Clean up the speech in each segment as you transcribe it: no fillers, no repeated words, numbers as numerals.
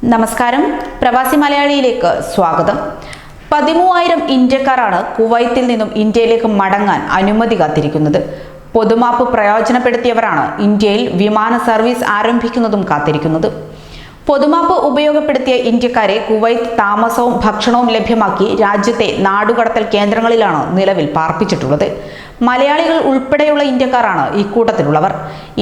നമസ്കാരം, പ്രവാസി മലയാളിയിലേക്ക് സ്വാഗതം. 13,000 ഇന്ത്യക്കാരാണ് കുവൈത്തിൽ നിന്നും ഇന്ത്യയിലേക്ക് മടങ്ങാൻ അനുമതി കാത്തിരിക്കുന്നത്. പൊതുമാപ്പ് പ്രയോജനപ്പെടുത്തിയവരാണ് ഇന്ത്യയിൽ വിമാന സർവീസ് ആരംഭിക്കുന്നതും കാത്തിരിക്കുന്നത്. പൊതുമാപ്പ് ഉപയോഗപ്പെടുത്തിയ ഇന്ത്യക്കാരെ കുവൈത്ത് താമസവും ഭക്ഷണവും ലഭ്യമാക്കി രാജ്യത്തെ നാടുകടത്തൽ കേന്ദ്രങ്ങളിലാണ് നിലവിൽ പാർപ്പിച്ചിട്ടുള്ളത്. മലയാളികൾ ഉൾപ്പെടെയുള്ള ഇന്ത്യക്കാരാണ് ഇക്കൂട്ടത്തിലുള്ളവർ.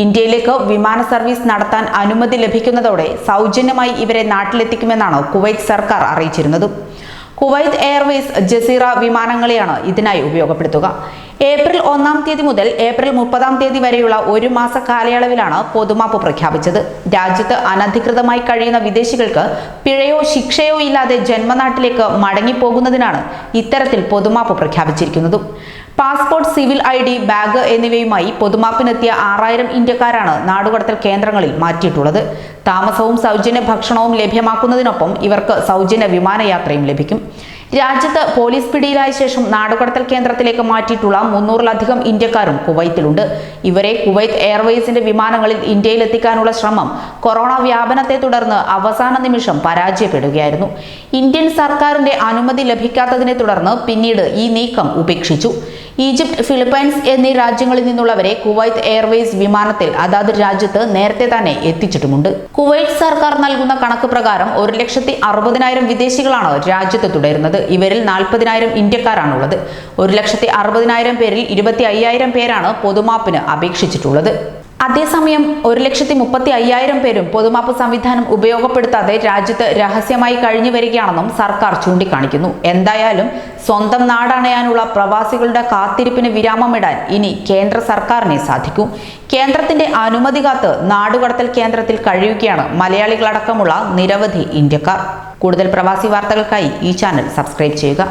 ഇന്ത്യയിലേക്ക് വിമാന സർവീസ് നടത്താൻ അനുമതി ലഭിക്കുന്നതോടെ സൗജന്യമായി ഇവരെ നാട്ടിലെത്തിക്കുമെന്നാണ് കുവൈത്ത് സർക്കാർ അറിയിച്ചിരുന്നത്. കുവൈത്ത് എയർവേസ്, ജസീറ വിമാനങ്ങളെയാണ് ഇതിനായി ഉപയോഗപ്പെടുത്തുക. ഏപ്രിൽ 1-ാം തീയതി മുതൽ ഏപ്രിൽ 30-ാം തീയതി വരെയുള്ള ഒരു മാസ കാലയളവിലാണ് പൊതുമാപ്പ് പ്രഖ്യാപിച്ചത്. രാജ്യത്ത് അനധികൃതമായി കഴിയുന്ന വിദേശികൾക്ക് പിഴയോ ശിക്ഷയോ ഇല്ലാതെ ജന്മനാട്ടിലേക്ക് മടങ്ങിപ്പോകുന്നതിനാണ് ഇത്തരത്തിൽ പൊതുമാപ്പ് പ്രഖ്യാപിച്ചിരിക്കുന്നത്. പാസ്പോർട്ട്, സിവിൽ ID, ബാഗ് എന്നിവയുമായി പൊതുമാപ്പിനെത്തിയ 6,000 ഇന്ത്യക്കാരാണ് നാടുകടത്തൽ കേന്ദ്രങ്ങളിൽ മാറ്റിയിട്ടുള്ളത്. താമസവും സൗജന്യ ഭക്ഷണവും ലഭ്യമാക്കുന്നതിനൊപ്പം ഇവർക്ക് സൗജന്യ വിമാനയാത്രയും ലഭിക്കും. രാജ്യത്ത് പോലീസ് പിടിയിലായ ശേഷം നാടുകടത്തൽ കേന്ദ്രത്തിലേക്ക് മാറ്റിയിട്ടുള്ള 300-ലധികം ഇന്ത്യക്കാരും കുവൈത്തിലുണ്ട്. ഇവരെ കുവൈത്ത് എയർവേസിന്റെ വിമാനങ്ങളിൽ ഇന്ത്യയിലെത്തിക്കാനുള്ള ശ്രമം കൊറോണ വ്യാപനത്തെ തുടർന്ന് അവസാന നിമിഷം പരാജയപ്പെടുകയായിരുന്നു. ഇന്ത്യൻ സർക്കാരിന്റെ അനുമതി ലഭിക്കാത്തതിനെ തുടർന്ന് പിന്നീട് ഈ നീക്കം ഉപേക്ഷിച്ചു. ഈജിപ്ത്, ഫിലിപ്പൈൻസ് എന്നീ രാജ്യങ്ങളിൽ നിന്നുള്ളവരെ കുവൈത്ത് എയർവേസ് വിമാനത്തിൽ അതാത് രാജ്യത്ത് നേരത്തെ തന്നെ എത്തിച്ചിട്ടുമുണ്ട്. കുവൈറ്റ് സർക്കാർ നൽകുന്ന കണക്ക് പ്രകാരം 1,60,000 വിദേശികളാണ് രാജ്യത്ത് തുടരുന്നത്. ഇവരിൽ 40,000 ഇന്ത്യക്കാരാണുള്ളത്. 1,60,000 പേരിൽ 25,000 പേരാണ് പൊതുമാപ്പിന് അപേക്ഷിച്ചിട്ടുള്ളത്. അതേസമയം 1,35,000 പേരും പൊതുമാപ്പ് സംവിധാനം ഉപയോഗപ്പെടുത്താതെ രാജ്യത്ത് രഹസ്യമായി കഴിഞ്ഞു വരികയാണെന്നും സർക്കാർ ചൂണ്ടിക്കാണിക്കുന്നു. എന്തായാലും സ്വന്തം നാടണയാനുള്ള പ്രവാസികളുടെ കാത്തിരിപ്പിന് വിരാമമിടാൻ ഇനി കേന്ദ്ര സർക്കാരിനെ സാധിക്കൂ. കേന്ദ്രത്തിന്റെ അനുമതി കാത്ത് നാടുകടത്തൽ കേന്ദ്രത്തിൽ കഴിയുകയാണ് മലയാളികളടക്കമുള്ള നിരവധി ഇന്ത്യക്കാർ. കൂടുതൽ പ്രവാസി വാർത്തകൾക്കായി ഈ ചാനൽ സബ്സ്ക്രൈബ് ചെയ്യുക.